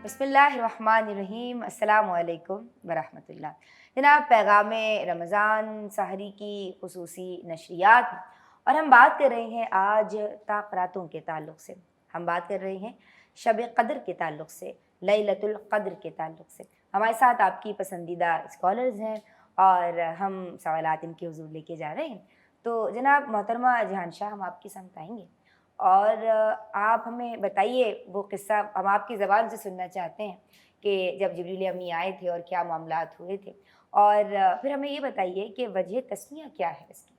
بسم اللہ الرحمن الرحیم، السلام علیکم ورحمۃ اللہ۔ جناب، پیغام رمضان سحری کی خصوصی نشریات میں، اور ہم بات کر رہے ہیں آج تاقراتوں کے تعلق سے، ہم بات کر رہے ہیں شب قدر کے تعلق سے، لیلۃ القدر کے تعلق سے۔ ہمارے ساتھ آپ کی پسندیدہ اسکالرز ہیں اور ہم سوالات ان کے حضور لے کے جا رہے ہیں۔ تو جناب محترمہ جہان شاہ، ہم آپ کی سمت آئیں گے اور آپ ہمیں بتائیے وہ قصہ، ہم آپ کی زبان سے سننا چاہتے ہیں کہ جب جبریل امی آئے تھے اور کیا معاملات ہوئے تھے، اور پھر ہمیں یہ بتائیے کہ وجہ تسمیہ کیا ہے اس کی۔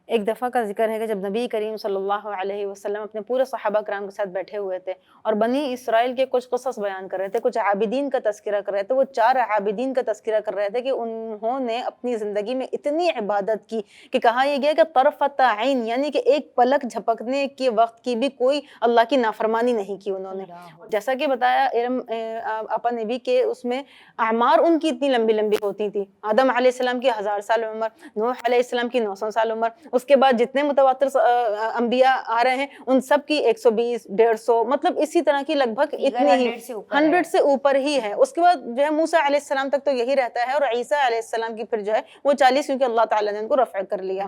ایک دفعہ کا ذکر ہے کہ جب نبی کریم صلی اللہ علیہ وسلم اپنے پورے صحابہ کرام کے ساتھ بیٹھے ہوئے تھے اور بنی اسرائیل کے کچھ قصص بیان کر رہے تھے، کچھ عابدین کا تذکرہ کر رہے تھے، وہ 4 عابدین کا تذکرہ کر رہے تھے کہ انہوں نے اپنی زندگی میں اتنی عبادت کی کہ کہا یہ گیا کہ طرفۃ عین، یعنی کہ ایک پلک جھپکنے کے وقت کی بھی کوئی اللہ کی نافرمانی نہیں کی انہوں نے۔ جیسا کہ بتایا آپا نبی کے اس میں اعمار ان کی اتنی لمبی لمبی ہوتی تھی، آدم علیہ السلام کی 1000 سال عمر، نوح علیہ السلام کی 900 سال عمر، اس کے بعد جتنے متواتر انبیاء آ رہے ہیں ان سب کی 120 150، مطلب اسی طرح کی لگ بھگ اتنی ہی 100 سے اوپر ہی ہے۔ اس کے بعد جو ہے موسیٰ علیہ السلام تک تو یہی رہتا ہے، اور عیسیٰ علیہ السلام کی پھر جو ہے وہ 40، کیونکہ اللہ تعالیٰ نے ان کو رفع کر لیا۔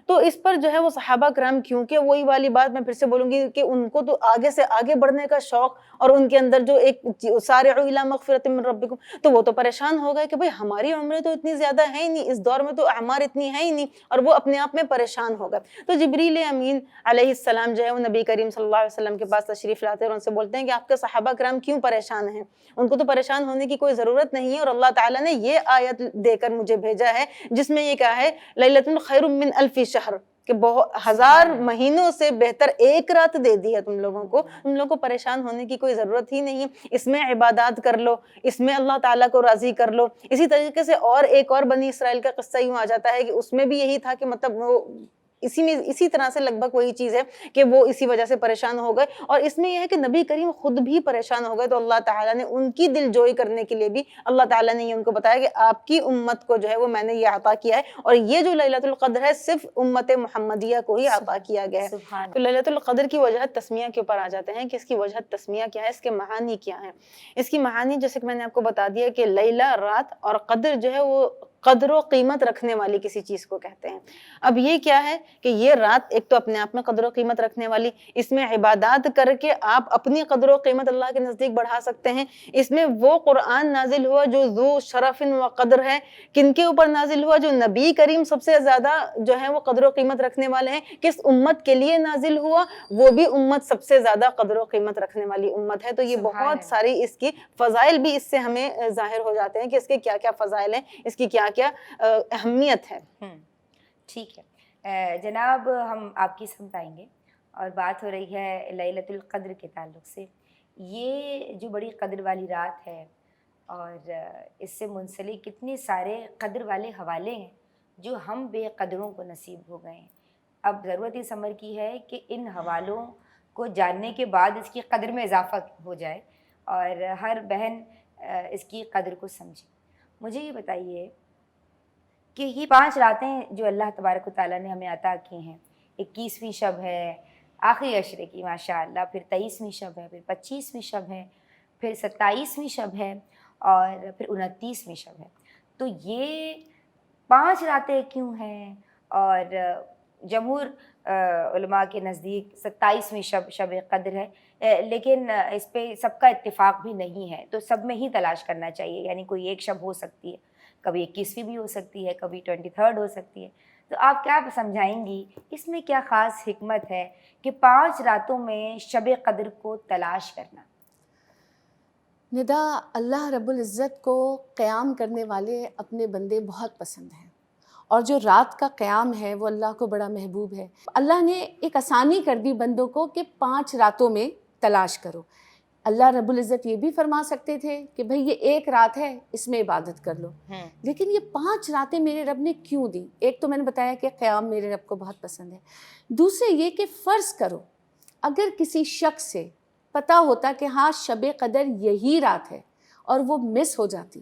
تو اس پر جو ہے وہ صحابہ کرام، کیونکہ وہی والی بات میں پھر سے بولوں گی کہ ان کو تو آگے سے آگے بڑھنے کا شوق، اور ان کے اندر جو ایک سارعوا الی مغفرۃ من ربکم، تو وہ تو پریشان ہو گئے کہ بھئی ہماری عمریں تو اتنی زیادہ ہیں ہی نہیں، اس دور میں تو اعمار اتنی ہے ہی نہیں، اور وہ اپنے آپ میں پریشان ہو گئے۔ تو جبریل امین علیہ السلام جو ہے وہ نبی کریم صلی اللہ علیہ وسلم کے پاس تشریف لاتے ہیں اور ان سے بولتے ہیں کہ آپ کے صحابہ کرام کیوں پریشان ہیں؟ ان کو تو پریشان ہونے کی کوئی ضرورت نہیں ہے، اور اللہ تعالیٰ نے یہ آیت دے کر مجھے بھیجا ہے جس میں یہ کہا ہے لیلۃ خیر من الف شہر، کہ 1000 مہینوں سے بہتر ایک رات دے دی ہے تم لوگوں کو پریشان ہونے کی کوئی ضرورت ہی نہیں ہے۔ اس میں عبادات کر لو، اس میں اللہ تعالیٰ کو راضی کر لو۔ اسی طریقے سے اور ایک اور بنی اسرائیل کا قصہ یوں آ جاتا ہے کہ اس میں بھی یہی تھا کہ مطلب وہ اسی طرح سے لگ بھگ وہی چیز ہے کہ وہ اسی وجہ سے پریشان ہو گئے، اور اس میں یہ ہے کہ نبی کریم خود بھی پریشان ہو گئے، تو اللہ تعالیٰ نے ان کی دل جوئی کرنے کے لیے بھی اللہ تعالیٰ نے یہ ان کو بتایا کہ آپ کی امت کو جو ہے وہ میں نے یہ عطا کیا ہے، اور یہ جو لیلۃ القدر ہے صرف امت محمدیہ کو ہی عطا کیا گیا ہے۔ تو لیلۃ القدر کی وجہ تسمیہ کے اوپر آ جاتے ہیں کہ اس کی وجہ تسمیہ کیا ہے، اس کے معانی کیا ہیں۔ اس کی معانی جیسے کہ میں نے آپ کو بتا دیا کہ لیلہ رات، اور قدر جو ہے وہ قدر و قیمت رکھنے والی کسی چیز کو کہتے ہیں۔ اب یہ کیا ہے کہ یہ رات ایک تو اپنے آپ میں قدر و قیمت رکھنے والی، اس میں عبادات کر کے آپ اپنی قدر و قیمت اللہ کے نزدیک بڑھا سکتے ہیں۔ اس میں وہ قرآن نازل ہوا جو ذو شرف و قدر ہے، کن کے اوپر نازل ہوا؟ جو نبی کریم سب سے زیادہ جو ہے وہ قدر و قیمت رکھنے والے ہیں۔ کس امت کے لیے نازل ہوا؟ وہ بھی امت سب سے زیادہ قدر و قیمت رکھنے والی امت ہے۔ تو یہ بہت ساری اس کی فضائل بھی اس سے ہمیں ظاہر ہو جاتے ہیں کہ اس کے کیا کیا فضائل ہیں، اس کی کیا کیا اہمیت ہے۔ ٹھیک ہے جناب، ہم آپ کی سمت آئیں گے اور بات ہو رہی ہے لیلۃ القدر کے تعلق سے۔ یہ جو بڑی قدر والی رات ہے، اور اس سے منسلک کتنے سارے قدر والے حوالے ہیں جو ہم بے قدروں کو نصیب ہو گئے ہیں۔ اب ضرورت اس امر کی ہے کہ ان حوالوں کو جاننے کے بعد اس کی قدر میں اضافہ ہو جائے اور ہر بہن اس کی قدر کو سمجھے۔ مجھے یہ بتائیے کہ یہ 5 راتیں جو اللہ تبارک و تعالیٰ نے ہمیں عطا کی ہیں، 21ویں شب ہے آخری عشرے کی ماشاءاللہ، پھر 23ویں شب ہے، پھر 25ویں شب ہے، پھر 27ویں شب ہے، اور پھر 29ویں شب ہے۔ تو یہ 5 راتیں کیوں ہیں؟ اور جمہور علماء کے نزدیک 27ویں شب قدر ہے، لیکن اس پہ سب کا اتفاق بھی نہیں ہے، تو سب میں ہی تلاش کرنا چاہیے، یعنی کوئی ایک شب ہو سکتی ہے، کبھی 21ویں بھی ہو سکتی ہے، کبھی 23rd ہو سکتی ہے۔ تو آپ کیا سمجھائیں گی اس میں کیا خاص حکمت ہے کہ 5 راتوں میں شب قدر کو تلاش کرنا؟ ندا، اللہ رب العزت کو قیام کرنے والے اپنے بندے بہت پسند ہیں، اور جو رات کا قیام ہے وہ اللہ کو بڑا محبوب ہے۔ اللہ نے ایک آسانی کر دی بندوں کو کہ 5 راتوں میں تلاش کرو۔ اللہ رب العزت یہ بھی فرما سکتے تھے کہ بھئی یہ ایک رات ہے، اس میں عبادت کر لو، لیکن یہ 5 راتیں میرے رب نے کیوں دی؟ ایک تو میں نے بتایا کہ قیام میرے رب کو بہت پسند ہے، دوسرے یہ کہ فرض کرو اگر کسی شخص سے پتہ ہوتا کہ ہاں شب قدر یہی رات ہے اور وہ مس ہو جاتی،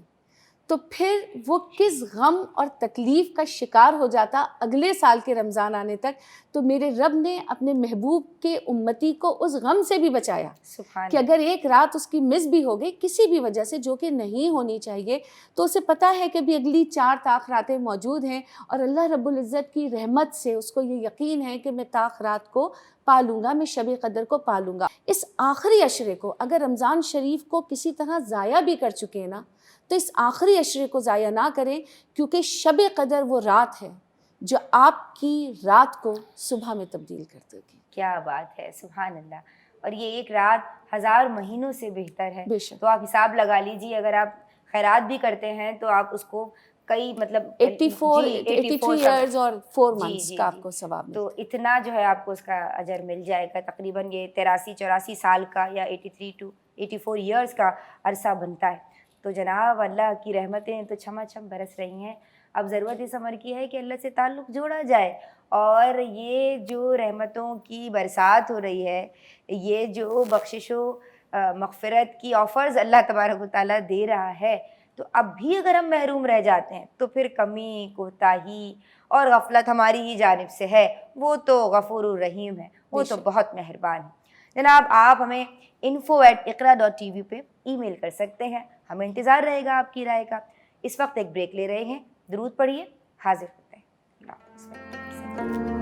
تو پھر وہ کس غم اور تکلیف کا شکار ہو جاتا اگلے سال کے رمضان آنے تک. تو میرے رب نے اپنے محبوب کے امتی کو اس غم سے بھی بچایا سبحان کہ اگر ایک رات اس کی مس بھی ہو گئی کسی بھی وجہ سے جو کہ نہیں ہونی چاہیے تو اسے پتہ ہے کہ بھی اگلی 4 طاق راتیں موجود ہیں اور اللہ رب العزت کی رحمت سے اس کو یہ یقین ہے کہ میں طاق رات کو پالوں گا, میں شب قدر کو پالوں گا. اس آخری عشرے کو اگر رمضان شریف کو کسی طرح ضائع بھی کر چکے نا تو اس آخری عشرے کو ضائع نہ کریں, کیونکہ شب قدر وہ رات ہے جو آپ کی رات کو صبح میں تبدیل کر دے گی. کیا بات ہے, سبحان اللہ. اور یہ ایک رات 1000 مہینوں سے بہتر ہے. بے شک. تو آپ حساب لگا لیجیے, اگر آپ خیرات بھی کرتے ہیں تو آپ اس کو کئی مطلب 83 ایئرز اور 4 منتھس کا آپ کو ثواب ملتا ہے. تو اتنا جو ہے آپ کو اس کا اجر مل جائے گا. تقریباً یہ 83-84 سال کا یا 83 to 84 ایئرز کا عرصہ بنتا ہے. تو جناب اللہ کی رحمتیں تو چھما چھم برس رہی ہیں. اب ضرورت اس عمر کی ہے کہ اللہ سے تعلق جوڑا جائے, اور یہ جو رحمتوں کی برسات ہو رہی ہے, یہ جو بخشش و مغفرت کی آفرز اللہ تبارک و تعالیٰ دے رہا ہے, تو اب بھی اگر ہم محروم رہ جاتے ہیں تو پھر کمی, کوتاہی اور غفلت ہماری ہی جانب سے ہے. وہ تو غفور الرحیم ہے, وہ تو بہت مہربان ہے. جناب آپ ہمیں info@iqra.tv پہ ای میل کر سکتے ہیں. ہمیں انتظار رہے گا آپ کی رائے کا. اس وقت ایک بریک لے رہے ہیں, درود پڑھیے, حاضر ہوتے ہیں. اللہ حافظ.